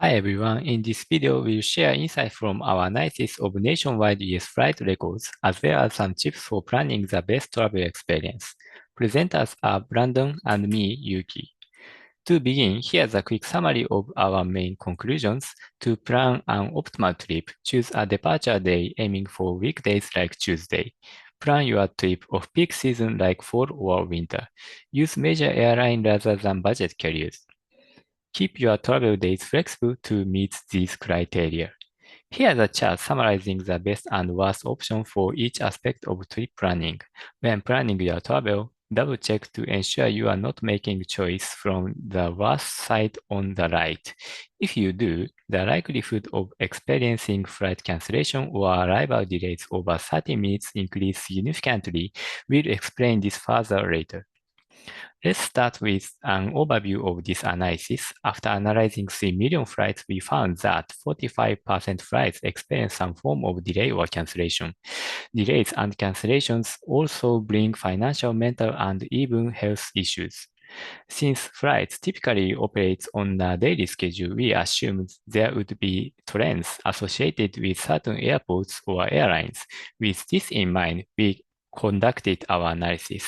Hi everyone, in this video we'll share insights from our analysis of nationwide US flight records, as well as some tips for planning the best travel experience. Presenters are Brandon and me, Yuki. To begin, here's a quick summary of our main conclusions. To plan an optimal trip, choose a departure day aiming for weekdays like Tuesday. Plan your trip off-peak season like fall or winter. Use major airline rather than budget carriers. Keep your travel dates flexible to meet these criteria. Here's a chart summarizing the best and worst option for each aspect of trip planning. When planning your travel, double check to ensure you are not making choice from the worst side on the right. If you do, the likelihood of experiencing flight cancellation or arrival delays over 30 minutes increase significantly. We'll explain this further later. Let's start with an overview of this analysis. After analyzing 3 million flights, we found that 45% flights experience some form of delay or cancellation. Delays and cancellations also bring financial, mental, and even health issues. Since flights typically operate on a daily schedule, we assumed there would be trends associated with certain airports or airlines. With this in mind, we conducted our analysis.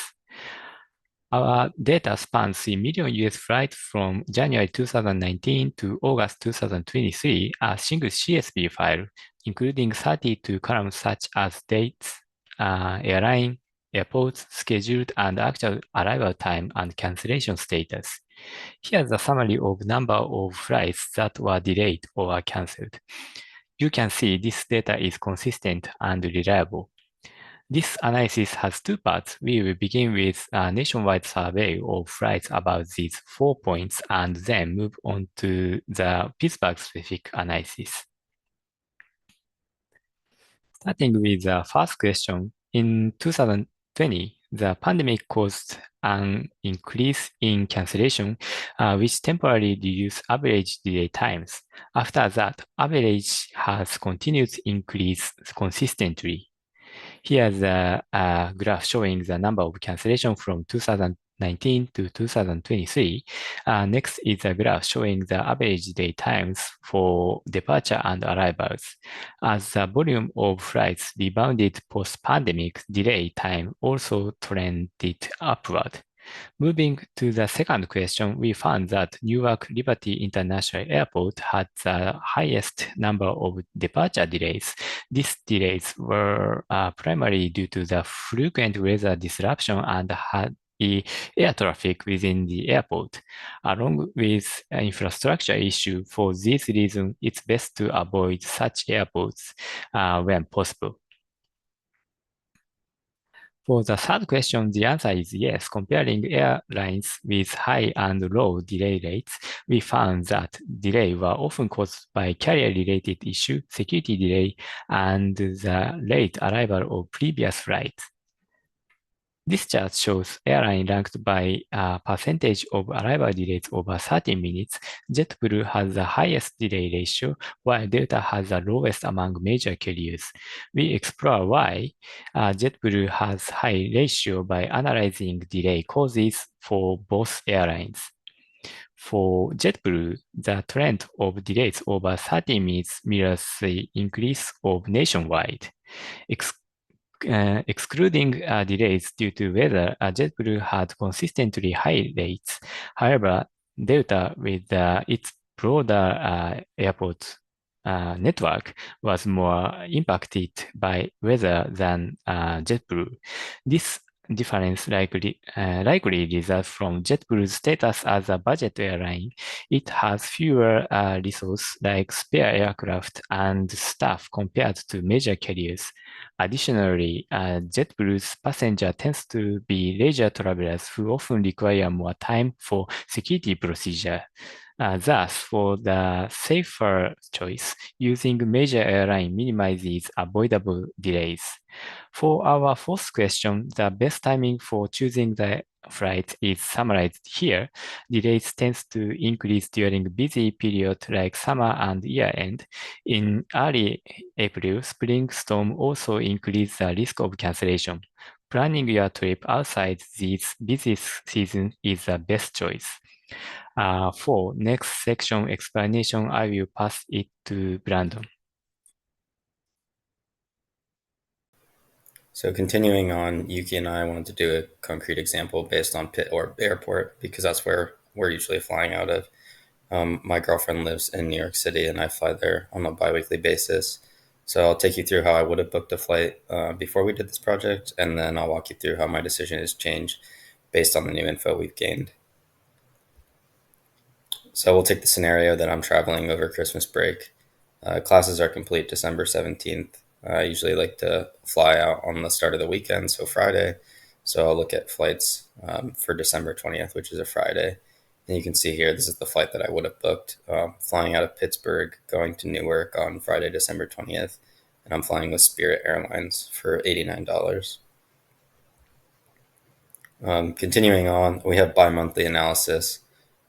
Our data spans 3 million US flights from January 2019 to August 2023, a single CSV file, including 32 columns such as dates, airline, airports, scheduled and actual arrival time, and cancellation status. Here's a summary of number of flights that were delayed or canceled. You can see this data is consistent and reliable. This analysis has two parts. We will begin with a nationwide survey of flights about these 4 points and then move on to the Pittsburgh-specific analysis. Starting with the first question, in 2020, the pandemic caused an increase in cancellation, which temporarily reduced average delay times. After that, average has continued to increase consistently. Here's a graph showing the number of cancellations from 2019 to 2023. Next is a graph showing the average day times for departure and arrivals. As the volume of flights rebounded post-pandemic, delay time also trended upward. Moving to the second question, we found that Newark Liberty International Airport had the highest number of departure delays. These delays were primarily due to the frequent weather disruption and air traffic within the airport. Along with infrastructure issue, for this reason, it's best to avoid such airports when possible. For the third question, the answer is yes. Comparing airlines with high and low delay rates, we found that delay were often caused by carrier-related issue, security delay, and the late arrival of previous flights. This chart shows airline ranked by a percentage of arrival delays over 30 minutes. JetBlue has the highest delay ratio, while Delta has the lowest among major carriers. We explore why JetBlue has high ratio by analyzing delay causes for both airlines. For JetBlue, the trend of delays over 30 minutes mirrors the increase of nationwide. Excluding delays due to weather, JetBlue had consistently high rates. However, Delta, with its broader airport network, was more impacted by weather than JetBlue. This difference likely results from JetBlue's status as a budget airline. It has fewer resources like spare aircraft and staff compared to major carriers. Additionally, JetBlue's passenger tends to be leisure travelers who often require more time for security procedure. Thus, for the safer choice, using major airline minimizes avoidable delays. For our fourth question, the best timing for choosing the flight is summarized here. Delays tends to increase during busy period like summer and year-end. In early April, spring storm also increase the risk of cancellation. Planning your trip outside these busy seasons is the best choice. For next section explanation, I will pass it to Brandon. So continuing on, Yuki and I wanted to do a concrete example based on pit or airport because that's where we're usually flying out of. My girlfriend lives in New York City and I fly there on a biweekly basis. So I'll take you through how I would have booked a flight before we did this project, and then I'll walk you through how my decision has changed based on the new info we've gained. So we'll take the scenario that I'm traveling over Christmas break. Classes are complete December 17th. I usually like to fly out on the start of the weekend, so Friday. So I'll look at flights for December 20th, which is a Friday. And you can see here, this is the flight that I would have booked. Flying out of Pittsburgh, going to Newark on Friday, December 20th. And I'm flying with Spirit Airlines for $89. Continuing on, we have bi-monthly analysis.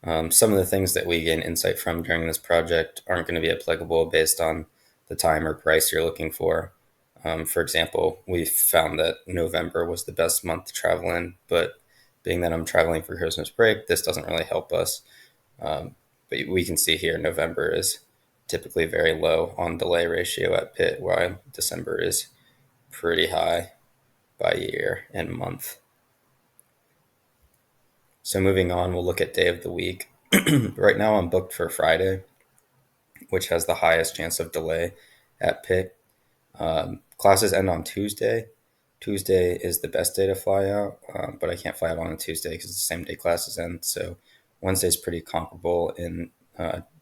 Some of the things that we gain insight from during this project aren't going to be applicable based on the time or price you're looking for. For example, we found that November was the best month to travel in, but being that I'm traveling for Christmas break, this doesn't really help us. But we can see here November is typically very low on delay ratio at Pitt, while December is pretty high by year and month. So moving on, we'll look at day of the week. Right now I'm booked for Friday, which has the highest chance of delay at Pitt. Classes end on Tuesday. Tuesday is the best day to fly out, but I can't fly out on a Tuesday because it's the same day classes end. So Wednesday's pretty comparable in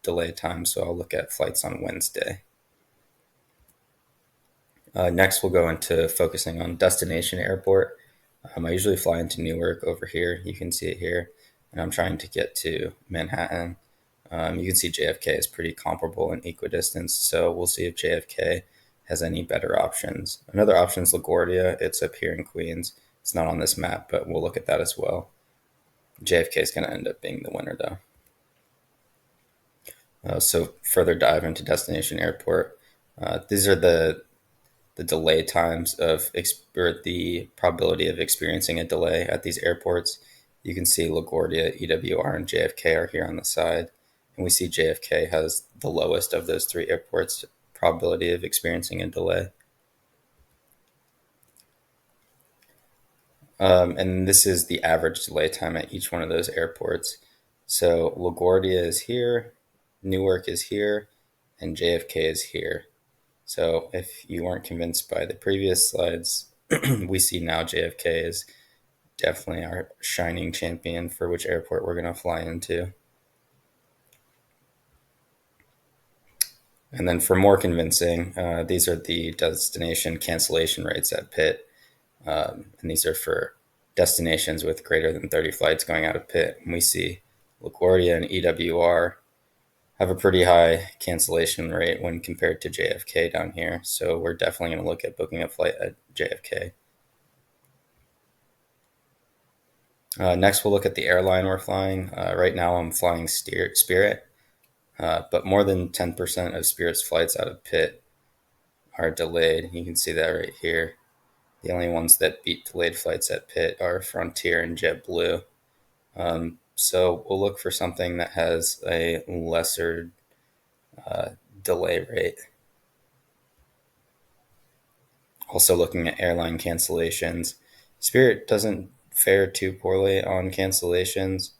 delay time, so I'll look at flights on Wednesday. Next, we'll go into focusing on destination airport. I usually fly into Newark over here. You can see it here. And I'm trying to get to Manhattan. You can see JFK is pretty comparable in equidistance. So we'll see if JFK has any better options. Another option is LaGuardia. It's up here in Queens. It's not on this map, but we'll look at that as well. JFK is going to end up being the winner, though. So further dive into destination airport. These are the delay times of or the probability of experiencing a delay at these airports. You can see LaGuardia, EWR, and JFK are here on the side. And we see JFK has the lowest of those three airports probability of experiencing a delay. And this is the average delay time at each one of those airports. So LaGuardia is here, Newark is here, and JFK is here. So if you weren't convinced by the previous slides, we see now JFK is definitely our shining champion for which airport we're going to fly into. And then for more convincing, these are the destination cancellation rates at Pitt. And these are for destinations with greater than 30 flights going out of Pitt. And we see LaGuardia and EWR have a pretty high cancellation rate when compared to JFK down here. So we're definitely going to look at booking a flight at JFK. Next, we'll look at the airline we're flying. Right now, I'm flying Spirit, but more than 10% of Spirit's flights out of Pitt are delayed. You can see that right here. The only ones that beat delayed flights at Pitt are Frontier and JetBlue. So we'll look for something that has a lesser delay rate. Also looking at airline cancellations. Spirit doesn't fare too poorly on cancellations,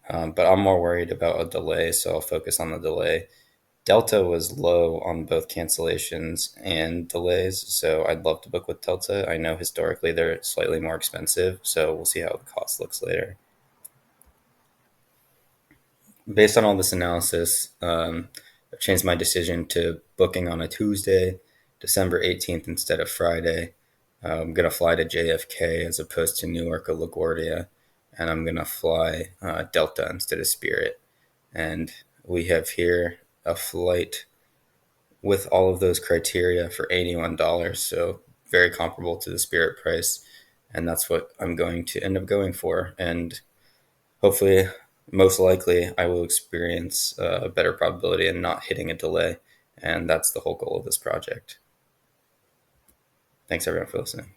but I'm more worried about a delay, so I'll focus on the delay. Delta was low on both cancellations and delays, so I'd love to book with Delta. I know historically they're slightly more expensive, so we'll see how the cost looks later. Based on all this analysis, I've changed my decision to booking on a Tuesday, December 18th instead of Friday. I'm going to fly to JFK as opposed to Newark or LaGuardia, and I'm going to fly Delta instead of Spirit. And we have here a flight with all of those criteria for $81, so very comparable to the Spirit price. And that's what I'm going to end up going for. And hopefully, most likely, I will experience a better probability in not hitting a delay. And that's the whole goal of this project. Thanks everyone for listening.